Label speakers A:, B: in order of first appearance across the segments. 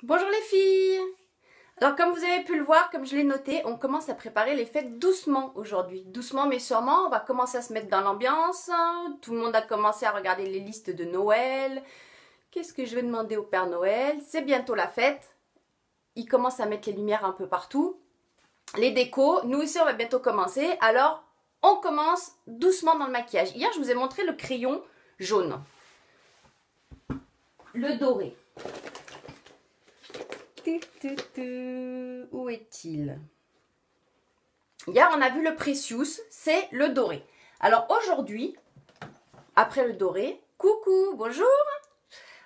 A: Bonjour les filles! Alors comme vous avez pu le voir, comme je l'ai noté, on commence à préparer les fêtes doucement aujourd'hui. Doucement mais sûrement, on va commencer à se mettre dans l'ambiance. Tout le monde a commencé à regarder les listes de Noël. Qu'est-ce que je vais demander au Père Noël? C'est bientôt la fête. Il commence à mettre les lumières un peu partout. Les décos, nous aussi on va bientôt commencer. Alors on commence doucement dans le maquillage. Hier je vous ai montré le crayon jaune. Le doré. Où est-il? Hier, on a vu le Precious, c'est le doré. Alors aujourd'hui, après le doré, coucou, bonjour.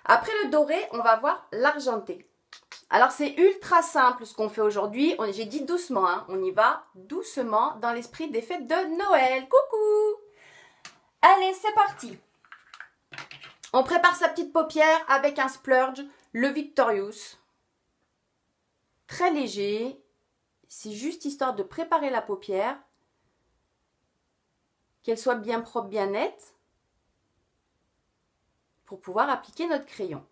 A: Après le doré, on va voir l'argenté. Alors c'est ultra simple ce qu'on fait aujourd'hui. J'ai dit doucement, hein. On y va doucement dans l'esprit des fêtes de Noël. Coucou. Allez, c'est parti. On prépare sa petite paupière avec un splurge, le Victorious. Très léger, c'est juste histoire de préparer la paupière, qu'elle soit bien propre, bien nette, pour pouvoir appliquer notre crayon.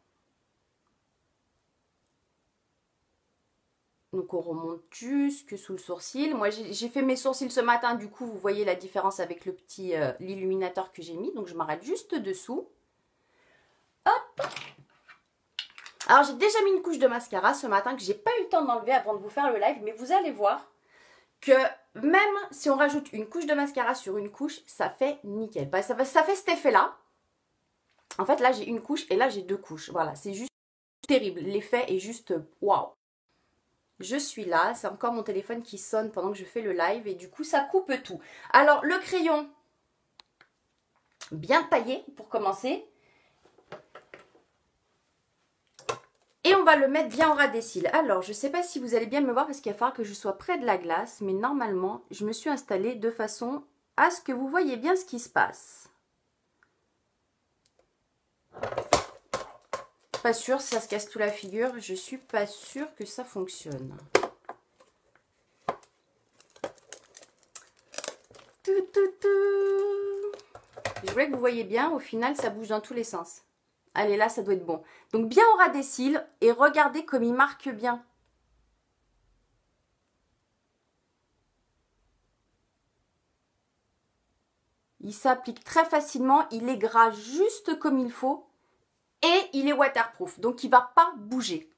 A: Donc on remonte jusque sous le sourcil. Moi j'ai fait mes sourcils ce matin, du coup vous voyez la différence avec le petit l'illuminateur que j'ai mis. Donc je m'arrête juste dessous. Hop. Alors j'ai déjà mis une couche de mascara ce matin que j'ai pas eu le temps d'enlever avant de vous faire le live, mais vous allez voir que même si on rajoute une couche de mascara sur une couche, ça fait nickel. Bah, ça fait cet effet-là. En fait, là, j'ai une couche et là, j'ai deux couches. Voilà, c'est juste terrible. L'effet est juste waouh. Je suis là. C'est encore mon téléphone qui sonne pendant que je fais le live et du coup, ça coupe tout. Alors, le crayon bien taillé pour commencer. Et on va le mettre bien au ras des cils. Alors, je ne sais pas si vous allez bien me voir parce qu'il va falloir que je sois près de la glace. Mais normalement, je me suis installée de façon à ce que vous voyez bien ce qui se passe. Pas sûr, si ça se casse tout la figure. Je suis pas sûre que ça fonctionne. Je voulais que vous voyez bien. Au final, ça bouge dans tous les sens. Allez, là, ça doit être bon. Donc, bien au ras des cils. Et regardez comme il marque bien. Il s'applique très facilement. Il est gras juste comme il faut. Et il est waterproof. Donc, il ne va pas bouger.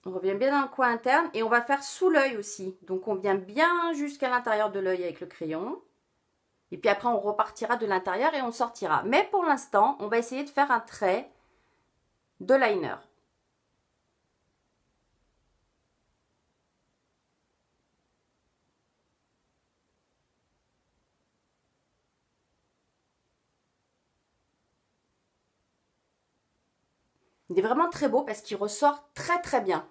A: On revient bien dans le coin interne. Et on va faire sous l'œil aussi. Donc, on vient bien jusqu'à l'intérieur de l'œil avec le crayon. Et puis après, on repartira de l'intérieur et on sortira. Mais pour l'instant, on va essayer de faire un trait de liner. Il est vraiment très beau parce qu'il ressort très très bien.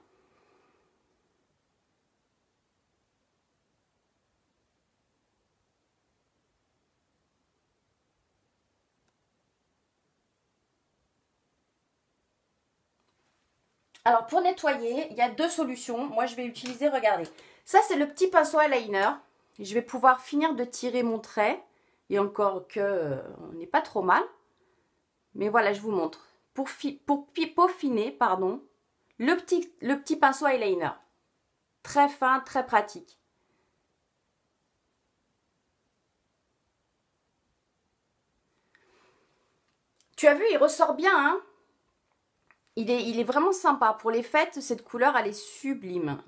A: Alors pour nettoyer, il y a deux solutions. Moi je vais utiliser, regardez. Ça c'est le petit pinceau à liner. Je vais pouvoir finir de tirer mon trait. Et encore que on n'est pas trop mal. Mais voilà, je vous montre. Pour peaufiner, pardon, le petit pinceau eyeliner. Très fin, très pratique. Tu as vu, il ressort bien, hein? Il est vraiment sympa. Pour les fêtes, cette couleur, elle est sublime.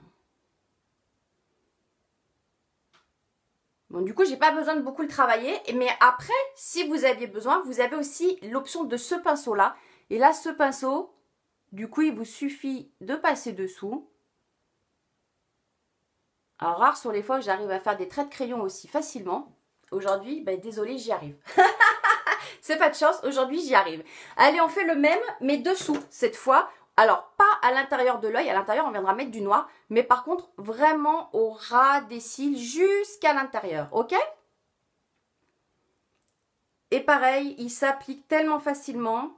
A: Bon, du coup, j'ai pas besoin de beaucoup le travailler. Mais après, si vous aviez besoin, vous avez aussi l'option de ce pinceau-là. Et là, ce pinceau, du coup, il vous suffit de passer dessous. Alors, rare sont les fois que j'arrive à faire des traits de crayon aussi facilement. Aujourd'hui, ben, désolé, j'y arrive. C'est pas de chance, aujourd'hui j'y arrive. Allez, on fait le même, mais dessous, cette fois. Alors, pas à l'intérieur de l'œil, à l'intérieur on viendra mettre du noir, mais par contre, vraiment au ras des cils jusqu'à l'intérieur, ok? Et pareil, il s'applique tellement facilement.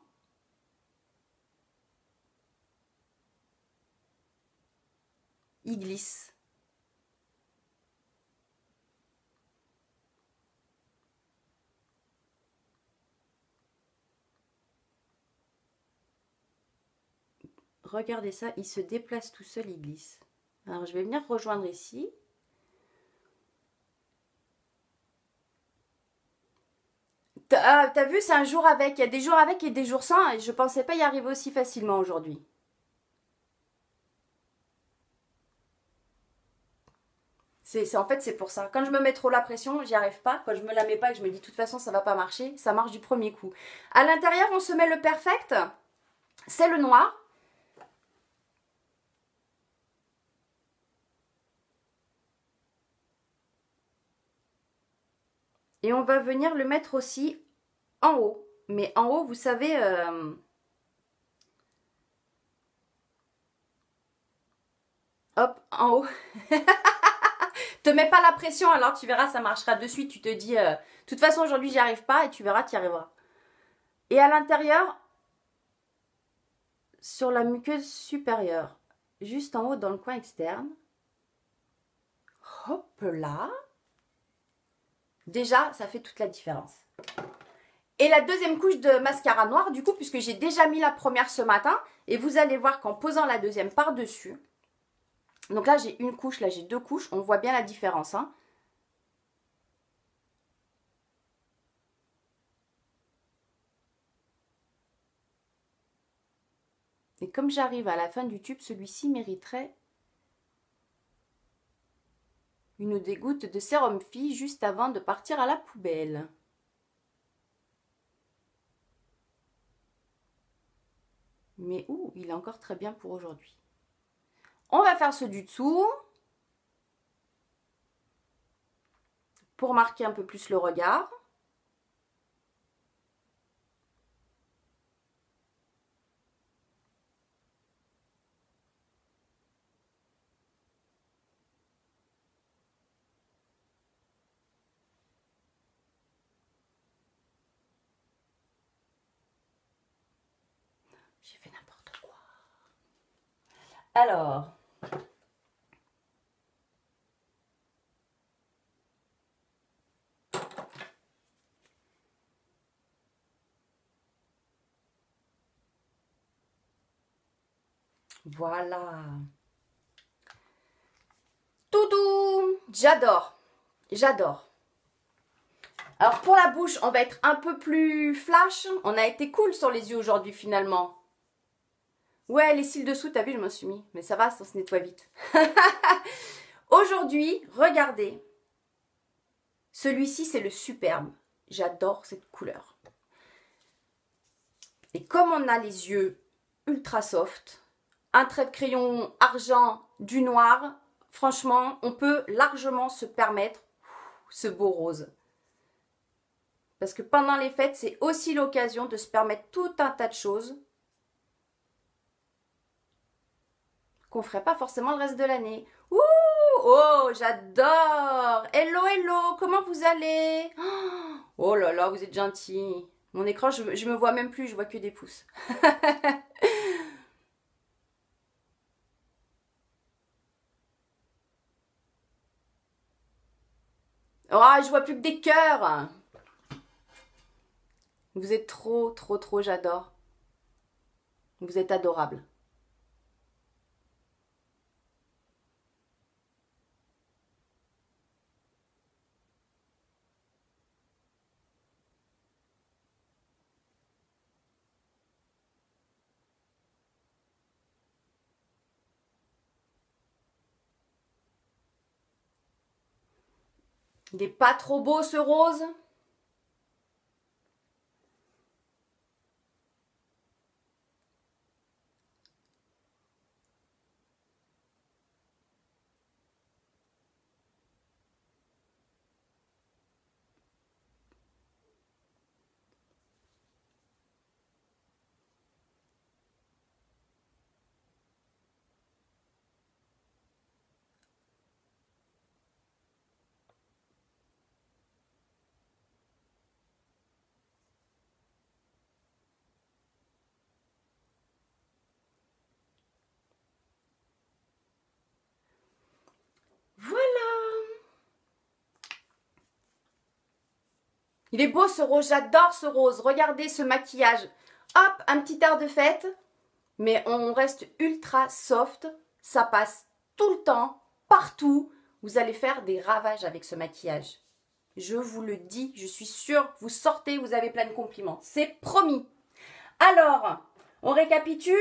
A: Il glisse. regardez ça, il se déplace tout seul, il glisse. Alors, je vais venir rejoindre ici. T'as vu, c'est un jour avec. Il y a des jours avec et des jours sans. Et je pensais pas y arriver aussi facilement aujourd'hui. En fait, c'est pour ça. Quand je me mets trop la pression, j'y arrive pas. Quand je me la mets pas et que je me dis de toute façon, ça va pas marcher, ça marche du premier coup. À l'intérieur, on se met le perfect. C'est le noir. Et on va venir le mettre aussi en haut. Mais en haut, vous savez... Hop, en haut. Te mets pas la pression, alors tu verras, ça marchera de suite. Tu te dis, de toute façon, aujourd'hui, j'y arrive pas. Et tu verras, tu y arriveras. Et à l'intérieur, sur la muqueuse supérieure, juste en haut, dans le coin externe. Hop là. Déjà, ça fait toute la différence. Et la deuxième couche de mascara noir, du coup, puisque j'ai déjà mis la première ce matin. Et vous allez voir qu'en posant la deuxième par-dessus. Donc là, j'ai une couche, là, j'ai deux couches. On voit bien la différence, hein. Et comme j'arrive à la fin du tube, celui-ci mériterait une ou des gouttes de sérum fille juste avant de partir à la poubelle. Mais ouh, il est encore très bien pour aujourd'hui. On va faire ceux du dessous. Pour marquer un peu plus le regard. J'ai fait n'importe quoi. Alors... Voilà. Toudou! J'adore. J'adore. Alors pour la bouche, on va être un peu plus flash. On a été cool sur les yeux aujourd'hui finalement. Ouais, les cils dessous, t'as vu, je m'en suis mis. Mais ça va, ça se nettoie vite. Aujourd'hui, regardez. Celui-ci, c'est le superbe. J'adore cette couleur. Et comme on a les yeux ultra soft, un trait de crayon argent, du noir, franchement, on peut largement se permettre ce beau rose. Parce que pendant les fêtes, c'est aussi l'occasion de se permettre tout un tas de choses qu'on ne ferait pas forcément le reste de l'année. Ouh, oh, j'adore. Hello, hello, comment vous allez? Oh là là, vous êtes gentil. Mon écran, je me vois même plus, je vois que des pouces. Oh, je vois plus que des cœurs. Vous êtes trop, trop, trop, j'adore. Vous êtes adorables. Il n'est pas trop beau ce rose? Voilà. Il est beau ce rose, j'adore ce rose. Regardez ce maquillage. Hop, un petit air de fête. mais on reste ultra soft. Ça passe tout le temps, partout. Vous allez faire des ravages avec ce maquillage. Je vous le dis, je suis sûre, vous sortez, vous avez plein de compliments. C'est promis. Alors, on récapitule.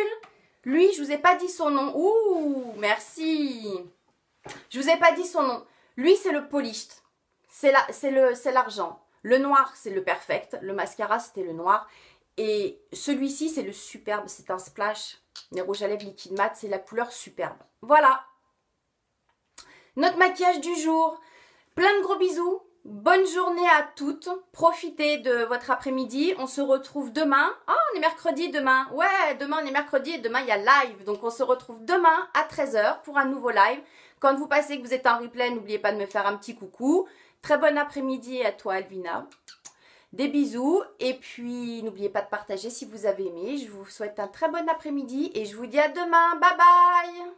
A: Lui, je vous ai pas dit son nom. Ouh, merci. Je vous ai pas dit son nom. Lui, c'est le polished. C'est l'argent. Le noir, c'est le perfect. Le mascara, c'était le noir. Et celui-ci, c'est le superbe. C'est un splash. Les rouges à lèvres liquide mat, c'est la couleur superbe. Voilà. Notre maquillage du jour. Plein de gros bisous. Bonne journée à toutes. Profitez de votre après-midi. On se retrouve demain. Ah, on est mercredi demain. Ouais, demain on est mercredi et demain il y a live. Donc on se retrouve demain à 13 h pour un nouveau live. Quand vous passez que vous êtes en replay, n'oubliez pas de me faire un petit coucou. Très bon après-midi à toi Alvina. Des bisous. Et puis n'oubliez pas de partager si vous avez aimé. Je vous souhaite un très bon après-midi et je vous dis à demain. Bye bye.